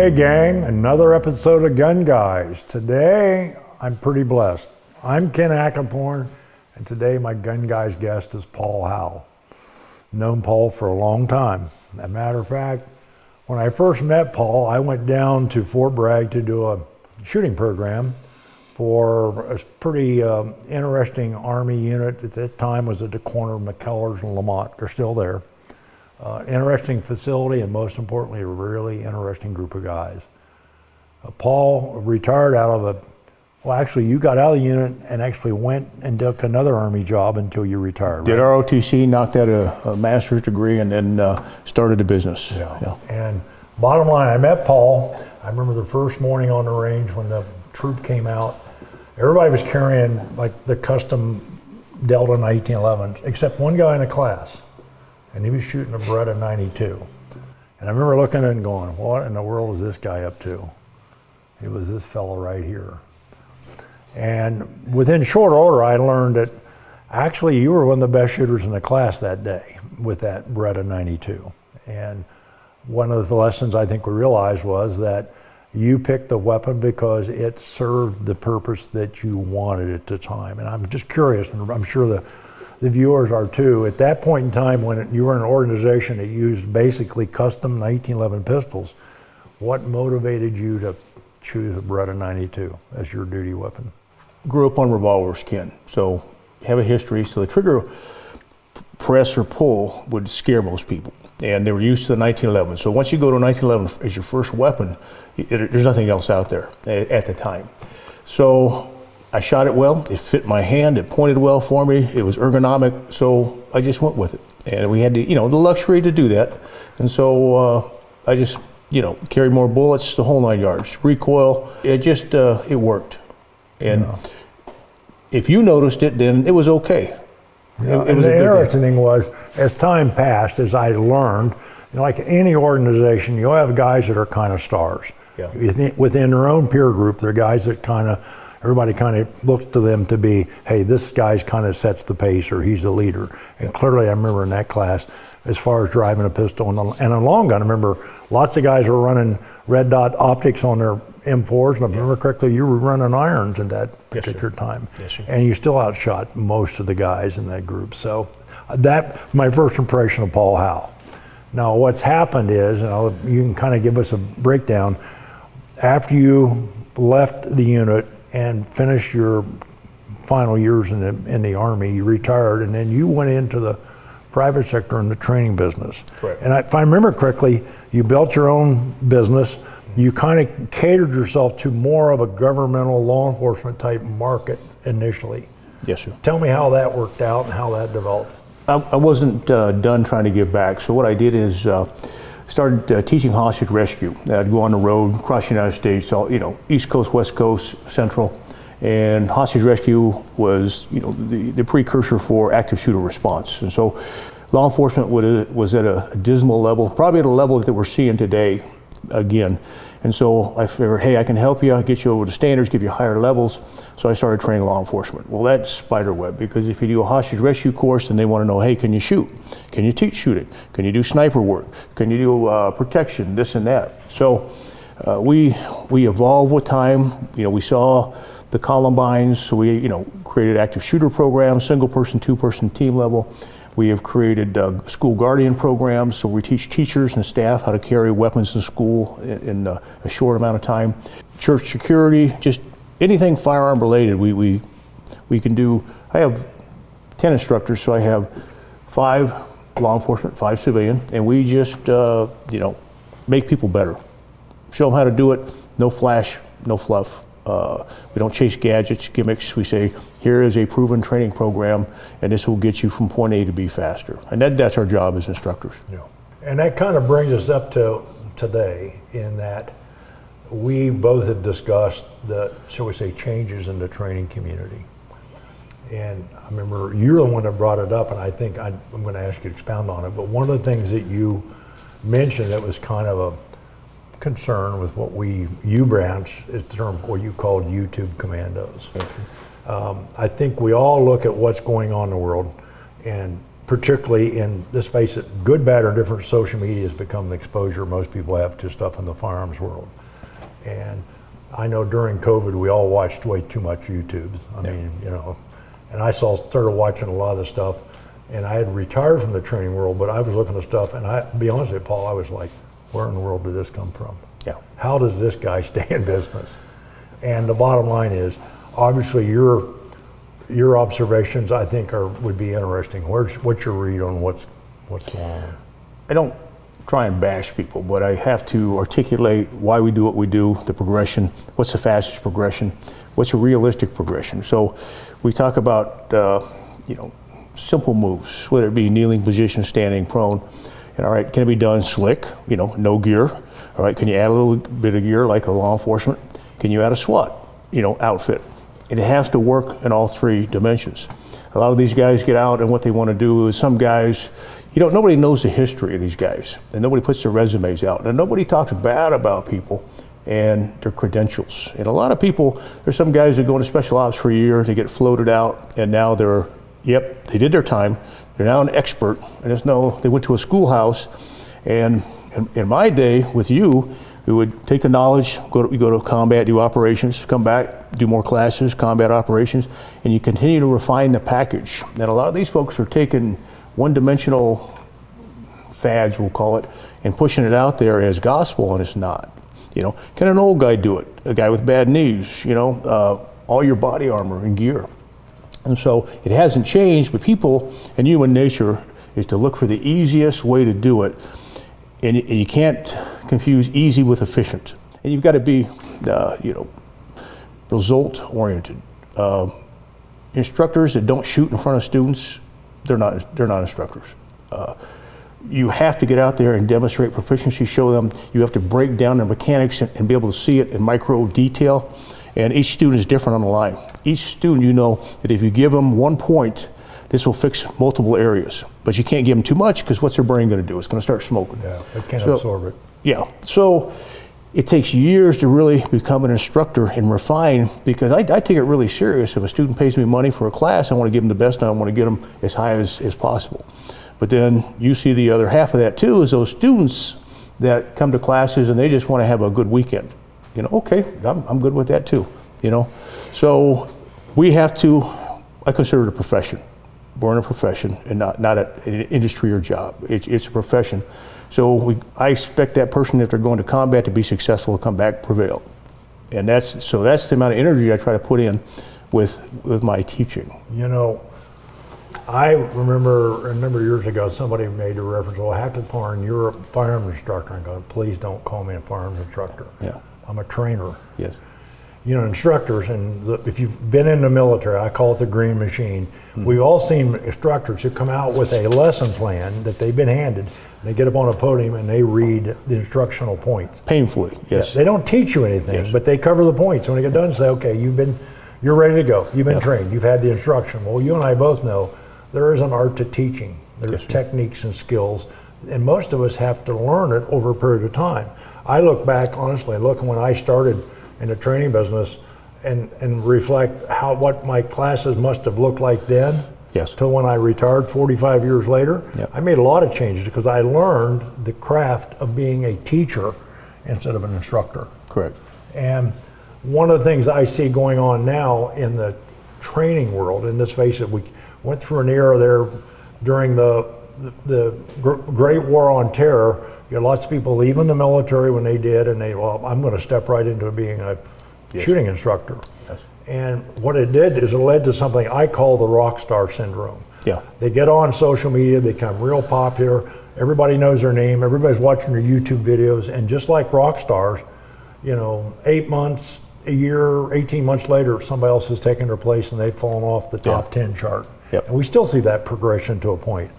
Hey gang, another episode of Gun Guys. Today, I'm pretty blessed. I'm Ken Hackathorn, and today my Gun Guys guest is Paul Howe. Known Paul for a long time. As a matter of fact, when I first met Paul, I went down to Fort Bragg to do a shooting program for a pretty interesting Army unit. At that time was at the corner of McKellar's and Lamont. They're still there. Interesting facility, and most importantly, a really interesting group of guys. Paul retired out of well, actually, you got out of the unit and actually went and took another Army job until you retired, Did ROTC, knocked out a master's degree, and then started a business. Yeah. And bottom line, I met Paul. I remember the first morning on the range when the troop came out. Everybody was carrying like the custom Delta 1911s, except one guy in the class. And he was shooting a Beretta 92. And I remember looking at it and going, what in the world is this guy up to? It was this fellow right here. And within short order, I learned that actually you were one of the best shooters in the class that day with that Beretta 92. And one of the lessons I think we realized was that you picked the weapon because it served the purpose that you wanted at the time. And I'm just curious, and I'm sure the viewers are too. At that point in time, when you were in an organization that used basically custom 1911 pistols, what motivated you to choose a Beretta 92 as your duty weapon? Grew up on revolvers, Ken, so have a history. So the trigger press or pull would scare most people, and they were used to the 1911. So once you go to a 1911 as your first weapon, there's nothing else out there at the time. So I shot it well, it fit my hand, it pointed well for me, it was ergonomic, so I just went with it. And we had the luxury to do that. And so I just, carried more bullets, the whole 9 yards. Recoil, it worked. And if you noticed it, then it was okay. Yeah, and the interesting thing was, as time passed, as I learned, like any organization, you have guys that are kind of stars. Yeah. Within their own peer group, they're guys that everybody kind of looks to them to be, hey, this guy's kind of sets the pace, or he's the leader. And clearly I remember in that class, as far as driving a pistol and a long gun, I remember lots of guys were running red dot optics on their M4s, and if I remember correctly, you were running irons in that particular time. Yes, sir. And you still outshot most of the guys in that group. So that's my first impression of Paul Howe. Now what's happened is, and you can kind of give us a breakdown, after you left the unit and finished your final years in the Army, you retired, and then you went into the private sector in the training business. Correct. And if I remember correctly, you built your own business. You kind of catered yourself to more of a governmental law enforcement type market initially. Yes, sir. Tell me how that worked out and how that developed. I wasn't done trying to give back, so what I did is started teaching hostage rescue. I'd go on the road, across the United States, East Coast, West Coast, Central, and hostage rescue was, the precursor for active shooter response. And so law enforcement was at a dismal level, probably at a level that we're seeing today again. And so I figured, hey, I can help you, get you over the standards, give you higher levels. So I started training law enforcement. Well, that's spiderweb, because if you do a hostage rescue course, then they want to know, hey, can you shoot? Can you teach shooting? Can you do sniper work? Can you do protection, this and that? So we evolved with time. We saw the Columbines, so we created active shooter programs, single person, two person, team level. We have created school guardian programs, so we teach teachers and staff how to carry weapons in school in a short amount of time. Church security, just anything firearm related, we can do. I have 10 instructors, so I have 5 law enforcement, 5 civilian, and we just make people better. Show them how to do it, no flash, no fluff. We don't chase gadgets, gimmicks. We say, here is a proven training program, and this will get you from point A to B faster. And that's our job as instructors. Yeah. And that kind of brings us up to today, in that we both have discussed the, shall we say, changes in the training community. And I remember you're the one that brought it up, and I think I'm going to ask you to expound on it. But one of the things that you mentioned that was kind of a concern with what branch is the term what you called YouTube Commandos. I think we all look at what's going on in the world, and particularly in, let's face it, good, bad, or different, social media has become the exposure most people have to stuff in the firearms world. And I know during COVID, we all watched way too much YouTube. I mean, you know, and I started watching a lot of the stuff, and I had retired from the training world, but I was looking at stuff, and to be honest with you, Paul, I was like, where in the world did this come from? Yeah. How does this guy stay in business? And the bottom line is, obviously, your observations, I think, would be interesting. What's your read on what's going on? I don't try and bash people, but I have to articulate why we do what we do, the progression, what's the fastest progression, what's a realistic progression. So we talk about, you know, simple moves, whether it be kneeling position, standing, prone, and all right, can it be done slick, you know, no gear? All right, can you add a little bit of gear like a law enforcement? Can you add a SWAT, you know, outfit? It has to work in all three dimensions. A lot of these guys get out and what they want to do is some guys, you know, nobody knows the history of these guys and nobody puts their resumes out and nobody talks bad about people and their credentials. And a lot of people, there's some guys that go into special ops for a year, they get floated out and now they're, yep, they did their time. They're now an expert and there's no, they went to a schoolhouse and in my day with you, we would take the knowledge, we go to combat, do operations, come back, do more classes, combat operations, and you continue to refine the package. And a lot of these folks are taking one-dimensional fads, we'll call it, and pushing it out there as gospel, and it's not. You know, can an old guy do it? A guy with bad knees, you know, all your body armor and gear. And so it hasn't changed, but people and human nature is to look for the easiest way to do it. And you can't confuse easy with efficient. And you've got to be, you know, result-oriented. Instructors that don't shoot in front of students, they're not instructors. You have to get out there and demonstrate proficiency, show them. You have to break down the mechanics and be able to see it in micro detail. And each student is different on the line. Each student, you know that if you give them 1 point, this will fix multiple areas. But you can't give them too much because what's their brain going to do? It's going to start smoking. Yeah, it can't absorb it. Yeah, so it takes years to really become an instructor and refine, because I take it really serious. If a student pays me money for a class, I want to give them the best and I want to get them as high as possible. But then you see the other half of that too, is those students that come to classes and they just want to have a good weekend. You know, okay, I'm good with that too, you know. So we have to, I consider it a profession. We're in a profession and not an industry or job. It's a profession. So I expect that person, if they're going to combat, to be successful, to come back, prevail. And that's the amount of energy I try to put in with my teaching. You know, I remember years ago somebody made a reference, well, Hackathorn, you're a firearms instructor. I go, please don't call me a firearms instructor. Yeah. I'm a trainer. Yes. You know, instructors, and if you've been in the military, I call it the green machine. Mm-hmm. We've all seen instructors who come out with a lesson plan that they've been handed, and they get up on a podium and they read the instructional points. Painfully, yes. Yeah, they don't teach you anything, yes, but they cover the points. When they get done, say, okay, you're ready to go. You've been trained. You've had the instruction. Well, you and I both know there is an art to teaching. There's techniques and skills, and most of us have to learn it over a period of time. I look back, honestly, when I started in the training business and reflect what my classes must have looked like then to when I retired 45 years later. Yep. I made a lot of changes because I learned the craft of being a teacher instead of an instructor. Correct. And one of the things I see going on now in the training world, and let's face it, we went through an era there during the Great War on Terror. You had lots of people leaving the military when they did, and I'm going to step right into being a shooting instructor. Yes. And what it did is it led to something I call the rock star syndrome. Yeah. They get on social media, they become real popular, everybody knows their name, everybody's watching their YouTube videos, and just like rock stars, you know, 8 months, a year, 18 months later, somebody else has taken their place and they've fallen off the top 10 chart. Yep. And we still see that progression to a point.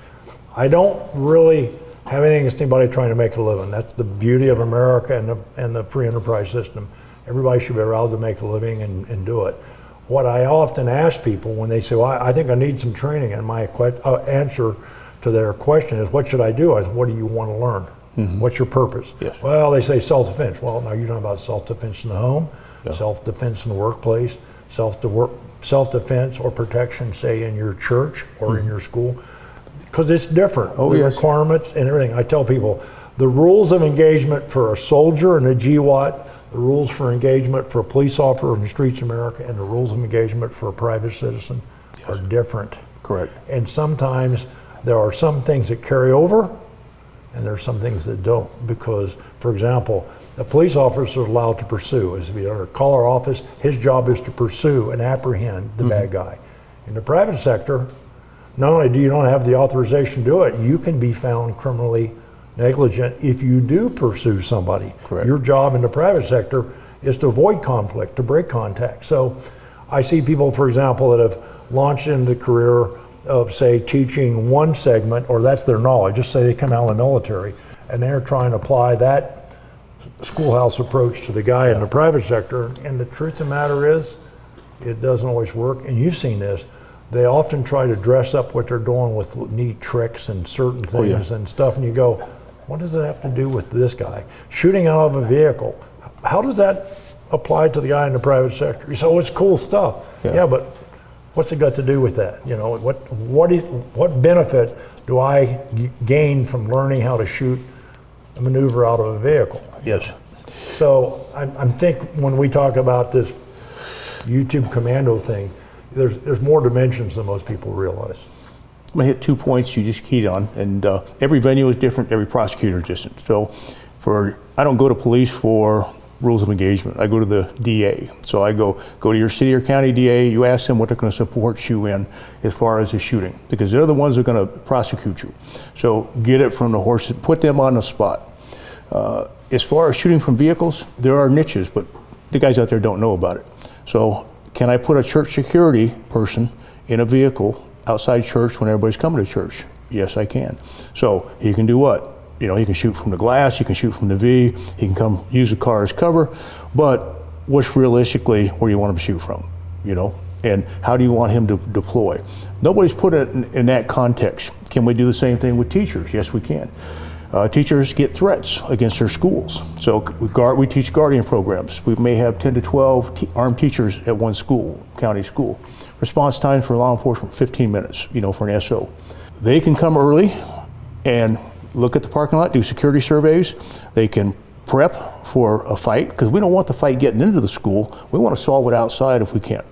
I don't really have anything against anybody trying to make a living. That's the beauty of America and the free enterprise system. Everybody should be allowed to make a living and do it. What I often ask people when they say, well, I think I need some training, and my answer to their question is, what should I do? I say, what do you want to learn? Mm-hmm. What's your purpose? Yes. Well, they say self-defense. Well, now you're talking about self-defense in the home, self-defense in the workplace, self-defense or protection, say, in your church or in your school. because it's different. Oh, the yes. requirements and everything. I tell people the rules of engagement for a soldier and a GWAT, the rules for engagement for a police officer in the streets of America, and the rules of engagement for a private citizen are different. Correct. And sometimes there are some things that carry over, and there are some things that don't. Because, for example, a police officer is allowed to pursue. As we under call our office, his job is to pursue and apprehend the bad guy. In the private sector, not only do you not have the authorization to do it, you can be found criminally negligent if you do pursue somebody. Correct. Your job in the private sector is to avoid conflict, to break contact. So I see people, for example, that have launched into the career of, say, teaching one segment, or that's their knowledge. Just say they come out of the military, and they're trying to apply that schoolhouse approach to the guy in the private sector. And the truth of the matter is, it doesn't always work. And you've seen this. They often try to dress up what they're doing with neat tricks and certain things and stuff, and you go, what does it have to do with this guy? Shooting out of a vehicle, how does that apply to the guy in the private sector? You say, oh, it's cool stuff. Yeah, but what's it got to do with that? You know, what benefit do I gain from learning how to shoot a maneuver out of a vehicle? Yes. So I think when we talk about this YouTube commando thing, there's more dimensions than most people realize. I'm gonna hit 2 points you just keyed on, and every venue is different, every prosecutor is different. So I don't go to police for rules of engagement. I go to the DA. So I go to your city or county DA, you ask them what they're gonna support you in as far as the shooting, because they're the ones that are gonna prosecute you. So get it from the horses, put them on the spot. As far as shooting from vehicles, there are niches, but the guys out there don't know about it. So can I put a church security person in a vehicle outside church when everybody's coming to church? Yes, I can. So he can do what? You know, he can shoot from the glass, he can shoot from the V, he can come use the car as cover, but what's realistically where you want him to shoot from, you know? And how do you want him to deploy? Nobody's put it in that context. Can we do the same thing with teachers? Yes, we can. Teachers get threats against their schools. So we teach guardian programs. We may have 10 to 12 armed teachers at one school, county school. Response time for law enforcement, 15 minutes, you know, for an SO. They can come early and look at the parking lot, do security surveys. They can prep for a fight, because we don't want the fight getting into the school. We want to solve it outside if we can.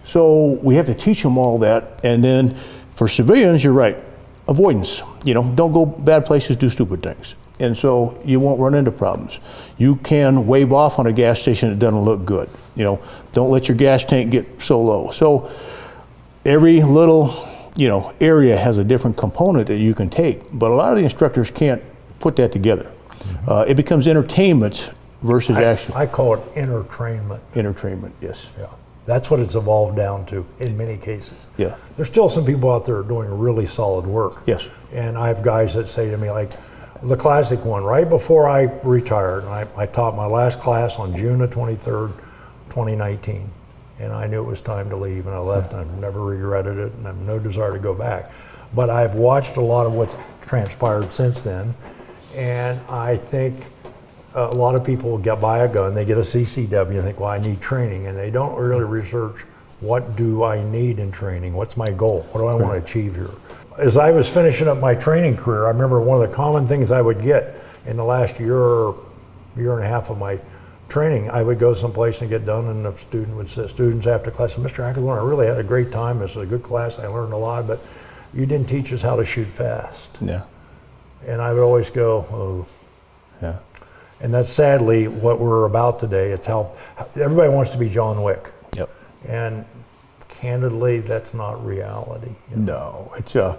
So we have to teach them all that. And then for civilians, you're right, avoidance. You know, don't go bad places, do stupid things. And so you won't run into problems. You can wave off on a gas station that doesn't look good. You know, don't let your gas tank get so low. So every little, you know, area has a different component that you can take, but a lot of the instructors can't put that together. It becomes entertainment versus action. I call it entertainment. Entertainment, yes. Yeah, that's what it's evolved down to in many cases. Yeah. There's still some people out there doing really solid work. Yes. And I have guys that say to me, like, the classic one, right before I retired, and I taught my last class on June the 23rd, 2019. And I knew it was time to leave, and I left, and I've never regretted it, and I have no desire to go back. But I've watched a lot of what's transpired since then, and I think a lot of people get buy a gun, they get a CCW, and think, well, I need training, and they don't really research, what do I need in training? What's my goal? What do I want to achieve here? As I was finishing up my training career, I remember one of the common things I would get in the last year and a half of my training, I would go someplace and get done, and the student would say, students after class, Mr. Hackathorn, I really had a great time. This was a good class. I learned a lot, but you didn't teach us how to shoot fast. Yeah. And I would always go, oh. Yeah. And that's sadly what we're about today. It's how everybody wants to be John Wick. Yep. And candidly, that's not reality. You know? No, it's I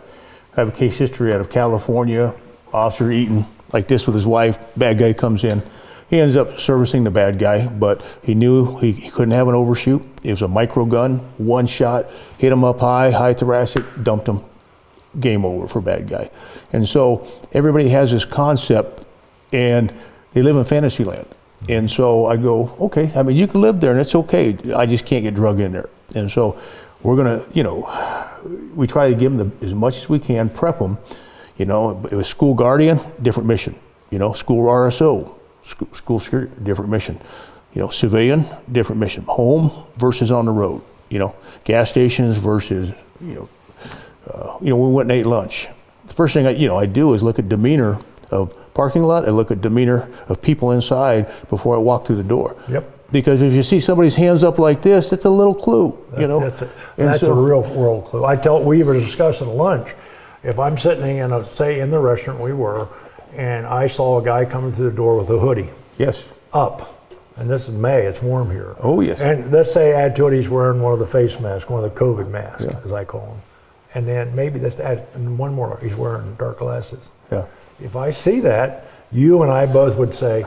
have a case history out of California, officer eating like this with his wife, bad guy comes in. He ends up servicing the bad guy, but he knew he couldn't have an overshoot. It was a micro gun, one shot, hit him up high thoracic, dumped him, game over for bad guy. And so everybody has this concept, and they live in fantasy land. And so I go, okay, I mean, you can live there and it's okay. I just can't get drug in there. And so we're gonna, you know, we try to give them as much as we can, prep them. You know, it was school guardian, different mission. You know, school RSO, school security, different mission. You know, civilian, different mission. Home versus on the road. You know, gas stations versus, we went and ate lunch. first thing I do is look at demeanor of parking lot. I look at demeanor of people inside before I walk through the door. Yep. Because if you see somebody's hands up like this, it's a little clue, That's a real world clue. We were discussing at lunch. If I'm sitting in the restaurant we were, and I saw a guy coming through the door with a hoodie. Yes. Up. And this is May, it's warm here. Oh, yes. And let's say add to it, he's wearing one of the face masks, one of the COVID masks, as I call them. And then maybe and one more, he's wearing dark glasses. Yeah. If I see that, you and I both would say,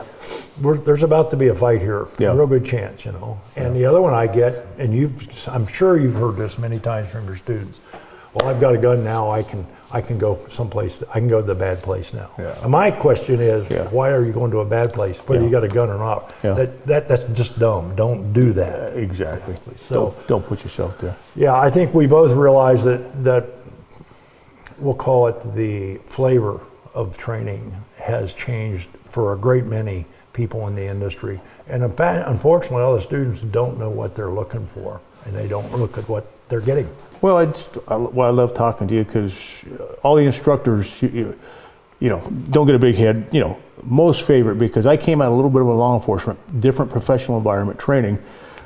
there's about to be a fight here. Yeah. Real good chance, And the other one I get, and I'm sure you've heard this many times from your students. Well, I've got a gun now. I can go someplace. I can go to the bad place now. Yeah. And my question is, why are you going to a bad place, whether you got a gun or not? Yeah. That's just dumb. Don't do that. Exactly. So don't put yourself there. Yeah, I think we both realize that we'll call it the flavor of training has changed for a great many people in the industry. And in fact, unfortunately, all the students don't know what they're looking for, and they don't look at what they're getting. Well, I love talking to you because all the instructors, don't get a big head. Most favorite, because I came out a little bit of a law enforcement, different professional environment training.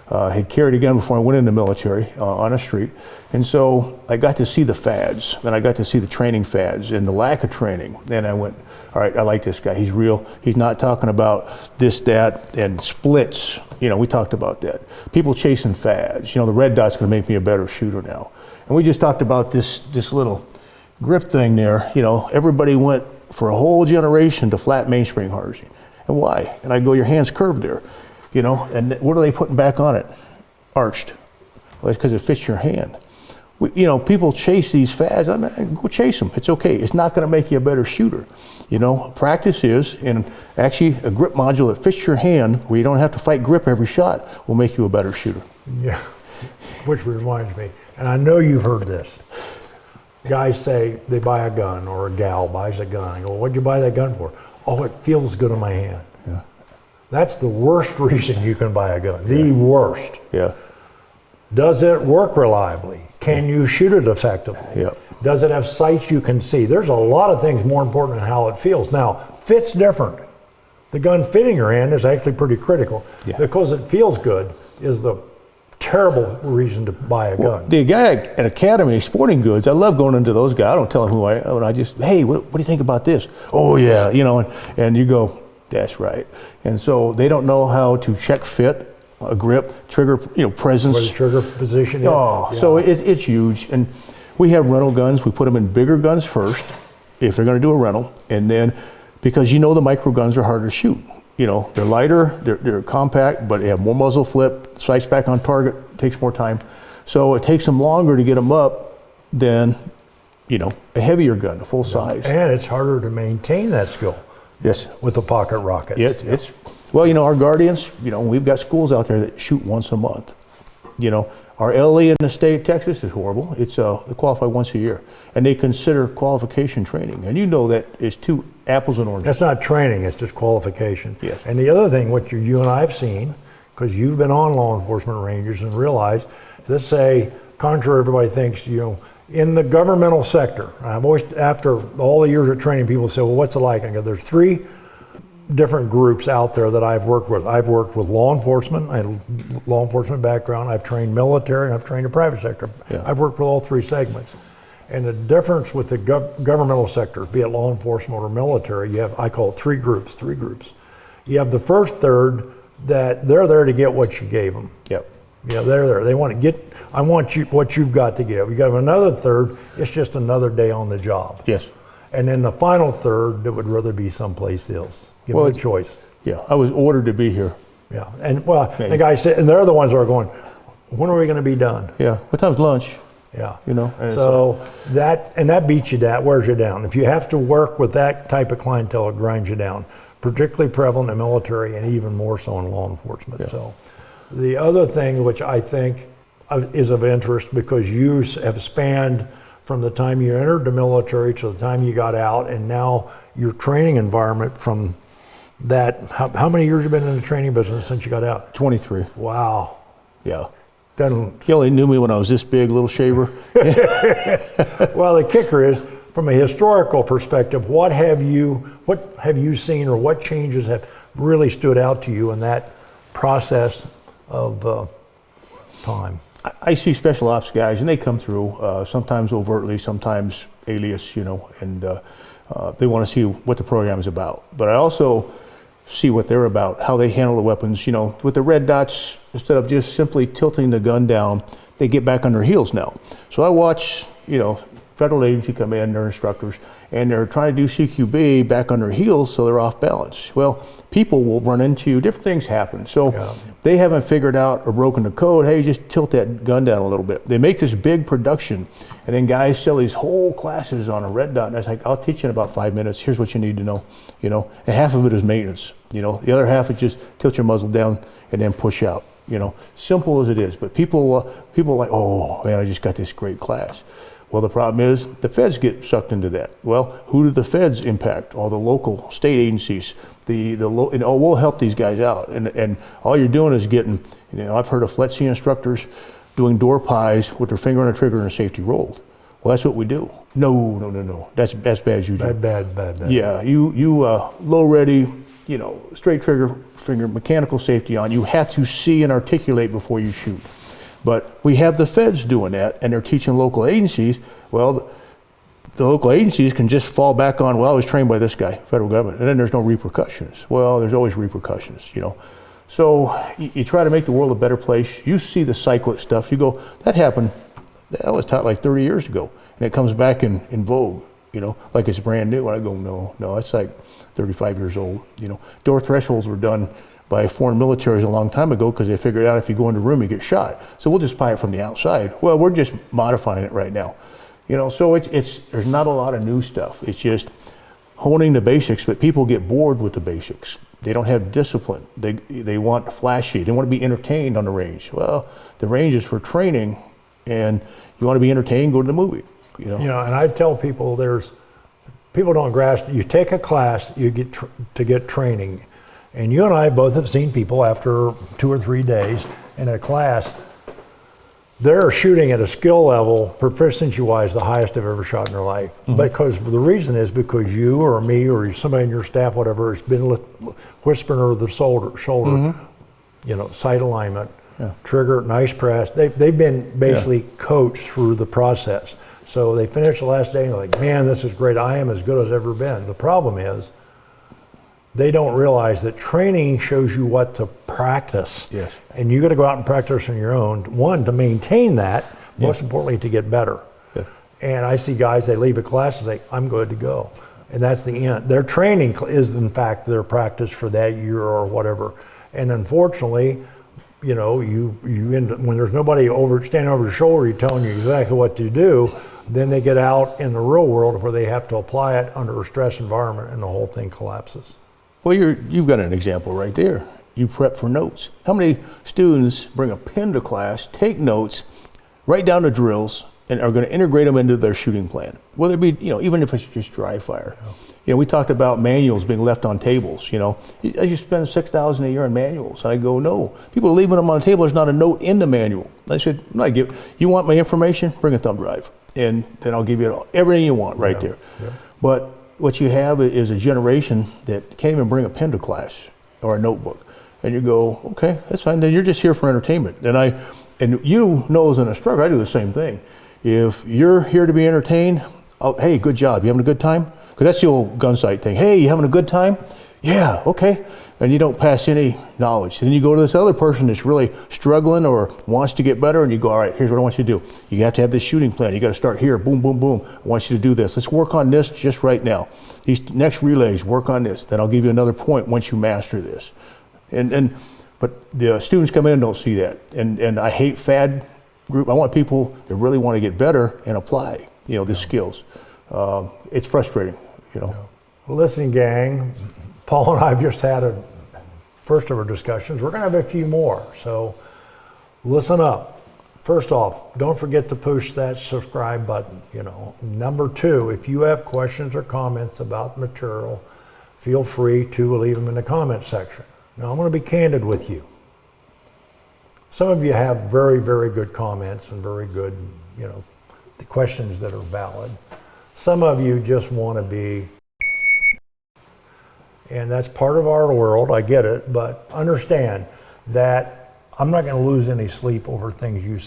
Had carried a gun before I went in the military on a street. And so I got to see the fads, and I got to see the training fads and the lack of training. And I went, all right, I like this guy. He's real. He's not talking about this, that, and splits. We talked about that. People chasing fads. The red dot's going to make me a better shooter now. And we just talked about this little grip thing there. Everybody went for a whole generation to flat mainspring harnessing. And why? And I go, your hand's curved there. And what are they putting back on it? Arched. Well, it's because it fits your hand. People chase these fads. Go chase them. It's okay. It's not going to make you a better shooter. Practice is, and actually a grip module that fits your hand where you don't have to fight grip every shot will make you a better shooter. Yeah, which reminds me, and I know you've heard this. Guys say they buy a gun, or a gal buys a gun. I go, what'd you buy that gun for? Oh, it feels good in my hand. Yeah. That's the worst reason you can buy a gun. The worst. Yeah. Does it work reliably? Can you shoot it effectively? Yeah. Does it have sights you can see? There's a lot of things more important than how it feels. Now, fit's different. The gun fitting your hand is actually pretty critical. Yeah. Because it feels good is the terrible reason to buy a gun. The guy at Academy Sporting Goods, I love going into those guys. I don't tell them who I am. I just, hey, what do you think about this? Oh yeah, and you go, that's right. And so they don't know how to check fit, a grip, trigger, presence. Where the trigger position is. Oh, yeah. So it's huge. And we have rental guns. We put them in bigger guns first, if they're going to do a rental. And then, because the micro guns are harder to shoot. They're lighter, they're compact, but they have more muzzle flip, sights back on target, takes more time. So it takes them longer to get them up than, a heavier gun, a full size. And it's harder to maintain that skill. Yes. With the pocket rockets. Well, our Guardians, we've got schools out there that shoot once a month. Our LE in the state of Texas is horrible. It's they qualify once a year, and they consider qualification training. And that is two apples and oranges. That's not training, it's just qualification. Yes. And the other thing, what you and I have seen, because you've been on law enforcement ranges and realized, let's say, contrary to everybody thinks, in the governmental sector, I've always, after all the years of training, people say, well, what's it like? I go, there's three different groups out there that I've worked with. I've worked with law enforcement. I have a law enforcement background. I've trained military, and I've trained the private sector. Yeah. I've worked with all three segments. And the difference with the governmental sector, be it law enforcement or military, I call it three groups. You have the first third that they're there to get what you gave them. Yep. They're there. They want to get, I want you what you've got to give. You got another third, it's just another day on the job. Yes. And then the final third that would rather be someplace else. Give them a choice. Yeah, I was ordered to be here. Yeah, and the guy said, and they're the ones that are going, when are we going to be done? Yeah, what time's lunch? Yeah. So that beats you down, wears you down. If you have to work with that type of clientele, it grinds you down. Particularly prevalent in the military and even more so in law enforcement. Yeah. So the other thing which I think is of interest, because you have spanned from the time you entered the military to the time you got out, and now your training environment from that, how many years have you been in the training business since you got out? 23. Wow. Yeah. You only knew me when I was this big, little shaver. Well, the kicker is, from a historical perspective, what have you seen, or what changes have really stood out to you in that process of time? I see special ops guys, and they come through sometimes overtly, sometimes alias, and they want to see what the program is about. But I also see what they're about, how they handle the weapons. With the red dots, instead of just simply tilting the gun down, they get back on their heels now. So I watch, federal agency come in, they're instructors, and they're trying to do CQB back on their heels, so they're off balance. Well, people will run into, different things happen. So they haven't figured out or broken the code. Hey, just tilt that gun down a little bit. They make this big production, and then guys sell these whole classes on a red dot, and I was like, I'll teach you in about 5 minutes. Here's what you need to know, and half of it is maintenance. The other half is just tilt your muzzle down and then push out. Simple as it is, but people are like, oh man, I just got this great class. Well, the problem is the feds get sucked into that. Well, who do the feds impact? All the local state agencies. We'll help these guys out, and all you're doing is getting. I've heard of FLETC instructors doing door pies with their finger on the trigger and safety rolled. Well, that's what we do. No. That's bad juju. Bad. Yeah, you low ready. Straight trigger finger, mechanical safety on. You have to see and articulate before you shoot. But we have the feds doing that, and they're teaching local agencies. Well, the local agencies can just fall back on, well, I was trained by this guy, federal government, and then there's no repercussions. Well, there's always repercussions, So you try to make the world a better place. You see the cyclist stuff. You go, that happened, that was taught like 30 years ago, and it comes back in vogue, like it's brand new. And I go, no, it's like 35 years old. Door thresholds were done by foreign militaries a long time ago because they figured out if you go in the room, you get shot. So we'll just spy it from the outside. Well, we're just modifying it right now. So there's not a lot of new stuff. It's just honing the basics, but people get bored with the basics. They don't have discipline. They want flashy. They want to be entertained on the range. Well, the range is for training, and you want to be entertained, go to the movie. And I tell people people don't grasp. You take a class, you get to get training. And you and I both have seen people after 2 or 3 days in a class, they're shooting at a skill level, proficiency-wise, the highest they've ever shot in their life. Mm-hmm. Because the reason is because you or me or somebody in your staff, whatever, has been whispering over the shoulder, mm-hmm. Sight alignment, trigger, nice press. They've been basically coached through the process. So they finish the last day and they're like, man, this is great. I am as good as I've ever been. The problem is, they don't realize that training shows you what to practice. Yes. And you got to go out and practice on your own. One, to maintain that, most importantly, to get better. Yeah. And I see guys, they leave a class and say, I'm good to go. And that's the end. Their training is, in fact, their practice for that year or whatever. And unfortunately, you end up, when there's nobody standing over your shoulder, telling you exactly what to do, then they get out in the real world where they have to apply it under a stress environment, and the whole thing collapses. Well, you've got an example right there. You prep for notes. How many students bring a pen to class, take notes, write down the drills, and are going to integrate them into their shooting plan? Whether it be, even if it's just dry fire. We talked about manuals being left on tables. As you spend $6,000 a year on manuals, and I go, no. People are leaving them on the table. There's not a note in the manual. I said, you want my information? Bring a thumb drive, and then I'll give you everything you want right there. Yeah. But what you have is a generation that can't even bring a pen to class or a notebook. And you go, okay, that's fine. Then you're just here for entertainment. And as an instructor, I do the same thing. If you're here to be entertained, hey, good job. You having a good time? Because that's the old Gunsite thing. Hey, you having a good time? Yeah, okay. And you don't pass any knowledge. Then you go to this other person that's really struggling or wants to get better, and you go, all right, here's what I want you to do. You have to have this shooting plan. You got to start here, boom, boom, boom. I want you to do this. Let's work on this just right now. These next relays, work on this. Then I'll give you another point once you master this. But the students come in and don't see that. And I hate fad group. I want people that really want to get better and apply, the skills. It's frustrating, Well, listen, gang, Paul and I have just had a first of our discussions. We're going to have a few more, so listen up. First off, don't forget to push that subscribe button. Number 2, if you have questions or comments about the material, feel free to leave them in the comment section. Now, I'm going to be candid with you. Some of you have very, very good comments and very good, questions that are valid. Some of you just want to be, and that's part of our world, I get it, but understand that I'm not going to lose any sleep over things you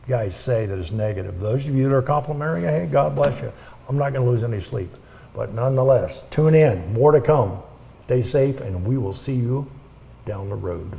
guys say that is negative. Those of you that are complimentary, hey, God bless you. I'm not going to lose any sleep. But nonetheless, tune in, more to come. Stay safe, and we will see you down the road.